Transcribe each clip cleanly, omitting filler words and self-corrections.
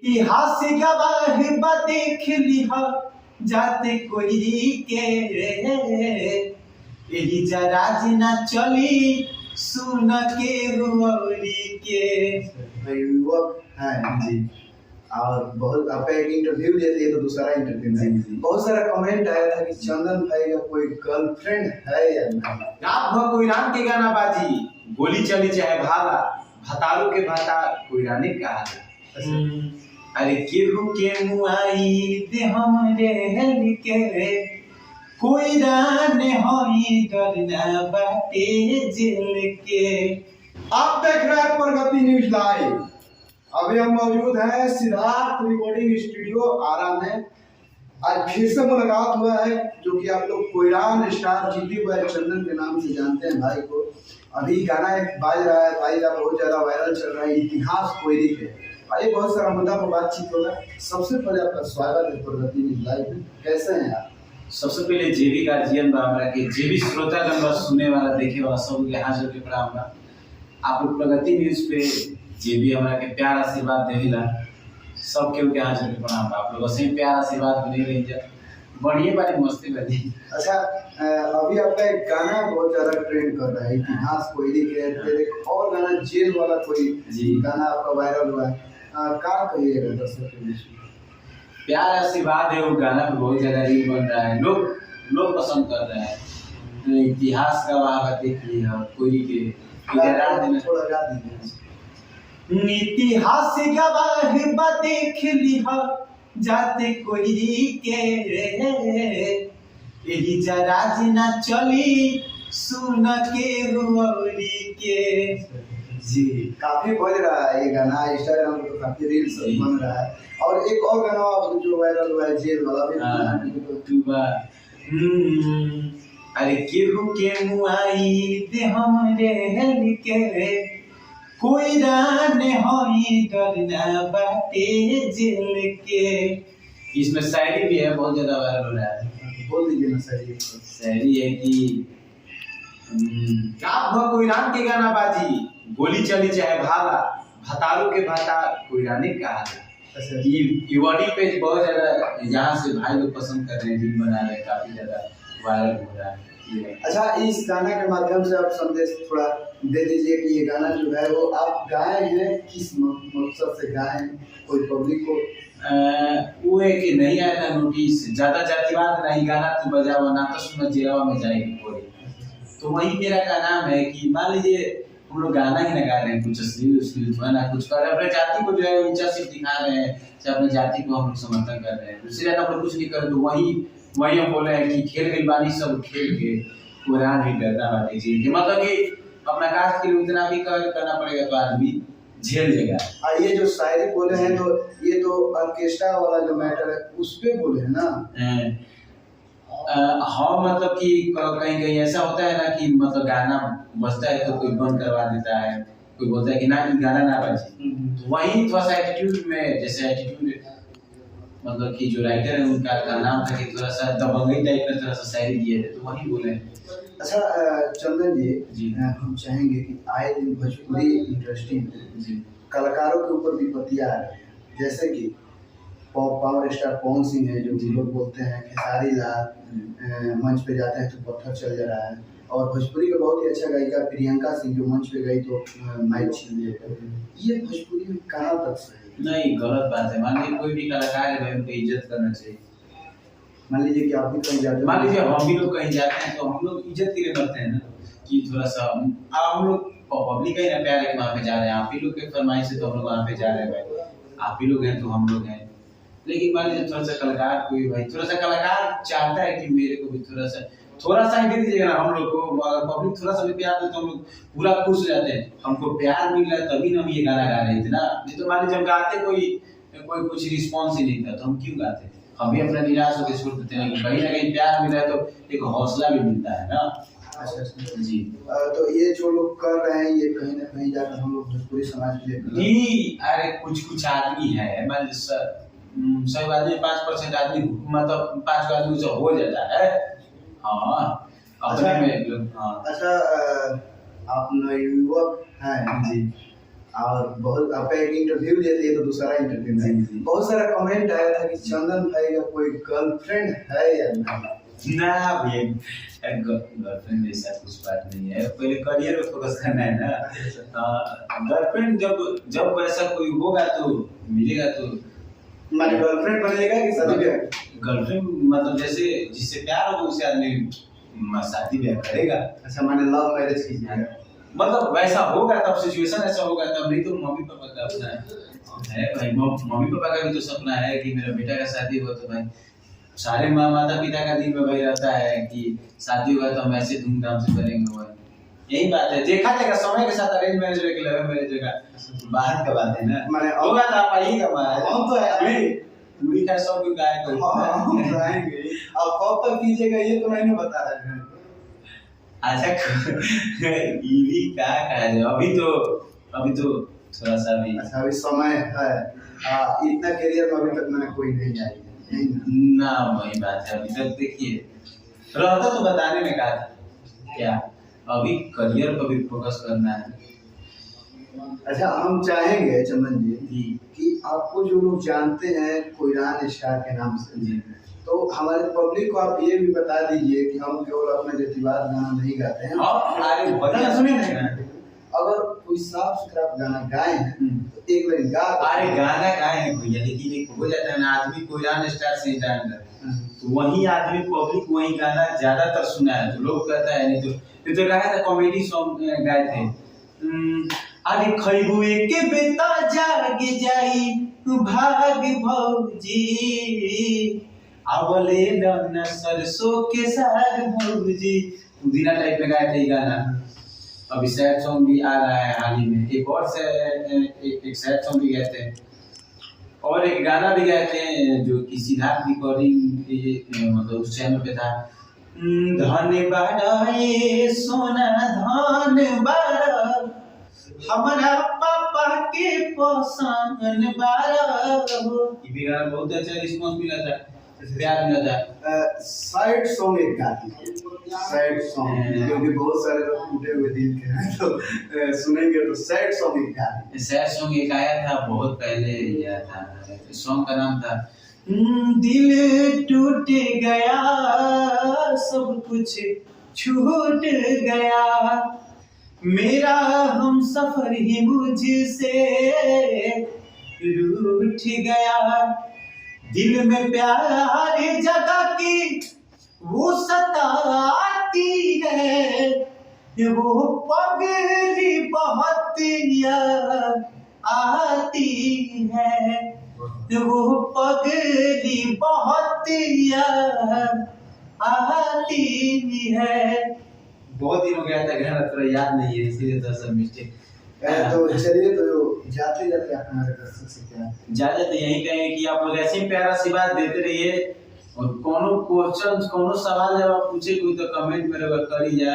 इतिहास गवाह बा देख लिहा जाते कोई के यही जराज ना चली सुन के हुआरी के युवक हैं जी। और बहुत आपका एक इंटरव्यू लिए थे, ये तो दूसरा इंटरव्यू है। बहुत सारा कमेंट आया था कि चंदन भाई का कोई गर्लफ्रेंड है या नहीं। रात भर कोई राम के गाना बाजी, गोली चली चाहे भाला, भतारू के भाता कोई रानी कहा। अरे केहू के मुआई दे हमरे हेल के कोई रान होई डरना बाटे जेल के। आप देख रहे हैं प्रगति न्यूज लाइव। अभी हम मौजूद हैं सिद्धार्थ रिकॉर्डिंग स्टूडियो आरा में। आज फिर से मुलाकात हुआ है, जो कि आप लोग कोयरान स्टार जीती हुआ चंदन के नाम से जानते हैं भाई को। अभी गाना एक बाज रहा है भाई का, बहुत ज्यादा वायरल चल रहा है, इतिहास कोयरी के। आइए बहुत सारा मुद्दा पर बातचीत होगा। सबसे पहले आपका स्वागत है प्रगति न्यूज लाइव में। कैसे हैं आप? सबसे पहले जेबी का जीवन बा हमरा के जेबी श्रोता गण सुनने वाला देखे वाला सब के हाथ जोड़ के प्रणाम बा। आप लोग प्रगति न्यूज पे जेबी हमरा के प्यार आशीर्वाद देला, सब के हाथ जोड़ के प्रणाम बा। आप लोग ऐसे प्यार आशीर्वाद बने रही जा, बढ़िया बात मस्ती बनी। अच्छा, अभी आपका एक गाना बहुत ज्यादा ट्रेंड कर रहा है, इतिहास कोयरी के। फिर एक और गाना जेल वाला कोई गाना आपका वायरल हुआ है, क्या कहिएगा दर्शक के बीच में? प्यार आशीर्वाद है, वो गाना पे बहुत ज्यादा रील बन रहा है, लोग पसंद कर रहे हैं। इतिहास का वहाँ देख लिया कोई के थोड़ा गा दीजिए। इतिहास गवाह बा देख लिहा जाते कोई के यही जराज ना चली सुन के हुआरी के। जी, काफी बज रहा है ये गाना, इंस्टाग्राम पे तो काफी रील्स बन रहा है। और एक और गाना जो वायरल हुआ है जेल वाला भी। अरे केहू के मुआई दे हमरे हेल के कोई रान होई डरना बाटे जेल के। इसमें शायरी भी है, बहुत ज्यादा वायरल हो रहा है। बोल दीजिए ना शायरी। शायरी है कि रात भर कोई राम के गाना बाजी, गोली चली चाहे भाला, भतारू के भाता कोई रानी कहा। युवानी पे बहुत ज्यादा यहाँ से भाई लोग पसंद कर रहे हैं, रील बना रहे हैं, काफी ज्यादा वायरल हो रहा है। अच्छा, इस गाना के माध्यम से आप संदेश थोड़ा दे दीजिए कि ये गाना जो है वो आप गाए हैं, किस मकसद से गाए, कोई पब्लिक को वो है कि नहीं आया था नोटिस, ज्यादा जातिवाद नहीं, गाना तू बजावा ना तो सुन जेवा में जाएगी पूरी। तो वही मेरा का नाम है कि मान लीजिए हम लोग गाना ही ना गा रहे हैं, कुछ अश्लील है ना कुछ कर रहे हैं, अपने जाति को जो है ऊंचा से दिखा रहे हैं, चाहे अपने जाति को हम लोग समर्थन कर रहे हैं। दूसरी ज्यादा हम लोग कुछ नहीं कर, तो वही हम बोले हैं कि खेल गई बानी सब खेल के कुरान ही डरना बाटे जी, मतलब कि अपना कास्ट के लिए उतना भी करना पड़ेगा तो आदमी झेल लेगा। ये जो शायरी बोले हैं तो ये तो ऑर्केस्ट्रा वाला जो मैटर है उस पे बोले हैं ना। हाँ, मतलब कि कहीं ऐसा होता है ना कि मतलब गाना बजता है तो कोई बंद करवा देता है, कोई बोलता है कि ना गाना ना बजे। तो वही थोड़ा सा एटीट्यूड में, जैसे एटीट्यूड मतलब कि जो राइटर है उनका नाम था कि थोड़ा सा दबंगई टाइप का थोड़ा सा शायरी दिए थे, तो वही बोले। अच्छा चंदन जी, हम चाहेंगे कि आए दिन भोजपुरी इंडस्ट्री में कलाकारों के ऊपर विपत्तियां आ रही है, जैसे कि पावर स्टार पवन सिंह है, जो लोग बोलते हैं खेसारी लाल मंच पे जाते हैं तो पत्थर चल जा रहा है, और भोजपुरी का बहुत ही अच्छा गायिका प्रियंका सिंह जो मंच पे गई तो माइक छीन लिया। ये भोजपुरी में कहाँ तक सही? नहीं, गलत बात है। मान लीजिए कोई भी कलाकार है, उनकी इज्जत करना चाहिए। मान लीजिए कि आप भी कहीं जाते हैं, मान लीजिए हम भी लोग कहीं जाते हैं तो हम लोग इज्जत के लिए करते हैं ना, कि थोड़ा सा हम लोग पब्लिक का ही ना प्यार है, वहाँ पे जा रहे हैं, आप ही लोग के फरमाइश से तो हम लोग वहाँ पे जा रहे हैं भाई, आप ही लोग हैं तो हम लोग हैं। लेकिन मान लीजिए थोड़ा सा कलाकार कोई भाई, थोड़ा सा कलाकार चाहता है कि मेरे को भी थोड़ा सा ही दे दीजिएगा ना हम लोग को, अगर पब्लिक थोड़ा सा भी प्यार दे तो हम लोग पूरा खुश हो जाते हैं। हमको प्यार मिल रहा है तभी ना हम ये गाना गा रहे थे ना, नहीं तो मान लीजिए हम गाते कोई कुछ रिस्पॉन्स ही नहीं था तो हम क्यों गाते? हम भी अपना निराश होकर छोड़ देते हैं, लेकिन कहीं ना कहीं प्यार मिल रहा है तो एक हौसला भी मिलता है ना। अच्छा जी, तो ये जो लोग कर रहे हैं ये कहीं ना कहीं जाकर हम लोग भोजपुरी समाज के लिए जी। अरे कुछ आदमी है, मान लीजिए 100 आदमी 5% आदमी, मतलब 5 आदमी से हो जाता है। हाँ, अपने में। अच्छा, आप युवक हैं जी, और बहुत आपका एक इंटरव्यू ले लिए तो दूसरा इंटरव्यू जी, है। जी। बहुत सारा कमेंट आया था कि चंदन भाई का कोई गर्लफ्रेंड है या नहीं? ना भैया, गर्लफ्रेंड जैसा कुछ बात नहीं है, पहले करियर पे फोकस करना है ना। गर्लफ्रेंड जब जब वैसा कोई होगा तो मिलेगा तो। माने गर्लफ्रेंड बनेगा कि शादी ब्याह? गर्लफ्रेंड मतलब जैसे जिससे प्यार हो उससे आदमी शादी ब्याह करेगा। अच्छा, माने लव मैरिज कीजिएगा। मतलब वैसा होगा तब, सिचुएशन ऐसा होगा तब, नहीं तो मम्मी पापा का अपना है भाई। मम्मी पापा का भी तो सपना है कि मेरा बेटा का शादी हो, तो भाई सारे माता पिता का दिल में वही रहता है कि शादी हुआ तो हम ऐसे धूमधाम से करेंगे। भाई यही बात है, देखा जाएगा समय के साथ। अरेंज मैरिज होगा कि लव मैरिज होगा बाहर का बात है ना। माने होगा तो आप आइएगा महाराज, हम तो आएंगे। पूरी का सब कोई गाय को हम तो आएंगे। अब कब तक कीजिएगा ये तो नहीं बता रहे हैं। अच्छा ये भी क्या कहा जाए, अभी तो थोड़ा सा भी। अच्छा, अभी समय है। इतना करियर में अभी तक मैंने कोई नहीं आई है, नहीं ना? ना वही बात है, अभी तक देखिए रहता तो बताने में कहा था क्या, अभी करियर पर भी फोकस करना है। अच्छा, हम चाहेंगे चंदन जी। जी कि आपको जो लोग जानते हैं कोयरान स्टार के नाम से जी। तो हमारे पब्लिक को आप ये भी बता दीजिए कि हम केवल अपना जतिवाद गाना नहीं गाते हैं। अरे बढ़िया सुनिए ना, अगर कोई साफ सुथरा गाना गाए हैं तो एक बार गा। अरे गाना गाए हैं भैया, लेकिन एक हो जाता है ना, आदमी कोयरान स्टार से जान तो वही आदमी पब्लिक वही गाना ज्यादातर सुना है तो लोग कहता है। नहीं तो गाया था, कॉमेडी सॉन्ग गाए थे। अरे खैबुए के बेटा जाग जाई भाग भौजी, आवले न सरसों के साग भौजी, पुदीना टाइप में गाए थे ये गाना। अभी सैड सॉन्ग भी आ रहा है हाल ही में, एक और से एक सैड सॉन्ग भी गए थे और एक गाना भी गए थे जो कि सिद्धार्थ रिकॉर्डिंग मतलब उस चैनल पे था। धन बाड़े सोना धन बाड़ा, हमारा पापा के पसंद बाड़ा। ये भी गाना बहुत अच्छा रिस्पॉन्स मिला था, प्यार मिला था। सैड सॉन्ग एक गा दीजिए, सैड सॉन्ग, क्योंकि बहुत सारे लोग टूटे हुए दिल के हैं तो सुनेंगे तो सैड सॉन्ग एक गा दीजिए। सैड सॉन्ग एक आया था बहुत पहले, आया था, सॉन्ग का नाम था दिल टूट गया सब कुछ छूट गया, मेरा हम सफर ही मुझसे रूठ गया, दिल में प्यार जगह की वो सताती है, वो पगली बहुत याद आती है, वो पगली बहुत याद आती है। बहुत दिन हो गया था गाना, थोड़ा याद नहीं है इसलिए थोड़ा सा मिस्टेक। तो चलिए, तो जाते जाते आप हमारे दर्शक से क्या ज्यादा तो यही कहें कि आप लोग ऐसे ही प्यारा आशीर्वाद देते रहिए और कोनो क्वेश्चन कोनो सवाल जब आप पूछे कोई तो कमेंट में रगर करी जा,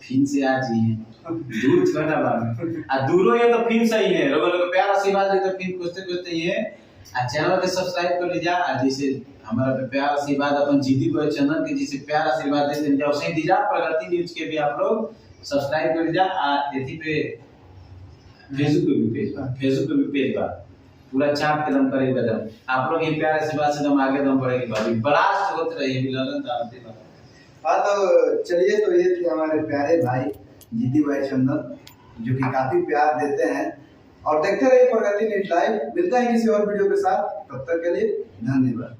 फिर से आ जाइए दूर छोटा बात आ दूरो ये तो फिर सही है, रगर प्यारा आशीर्वाद दे तो फिर पूछते ही है। आ चैनल के सब्सक्राइब कर लीजिए, आ जैसे हमारा पे प्यार आशीर्वाद अपन जीती बॉय चैनल के जैसे प्यार आशीर्वाद देते हैं वैसे ही दीजिए। प्रगति न्यूज के भी आप लोग सब्सक्राइब कर लीजिए। आ एथी पे फेसबुक पे भी पेज बा, पूरा चाप के दम करे बदम आप लोग ये प्यार आशीर्वाद से दम आगे दम बढ़ेगी, भाभी ब्लास्ट होते रहिए भी लगन डालते बा। हाँ, तो चलिए, तो ये थे हमारे प्यारे भाई जीती भाई चंदन, जो कि काफी प्यार देते हैं। और देखते रहिए प्रगति न्यूज लाइव। मिलता है किसी और वीडियो के साथ, तब तक के लिए धन्यवाद।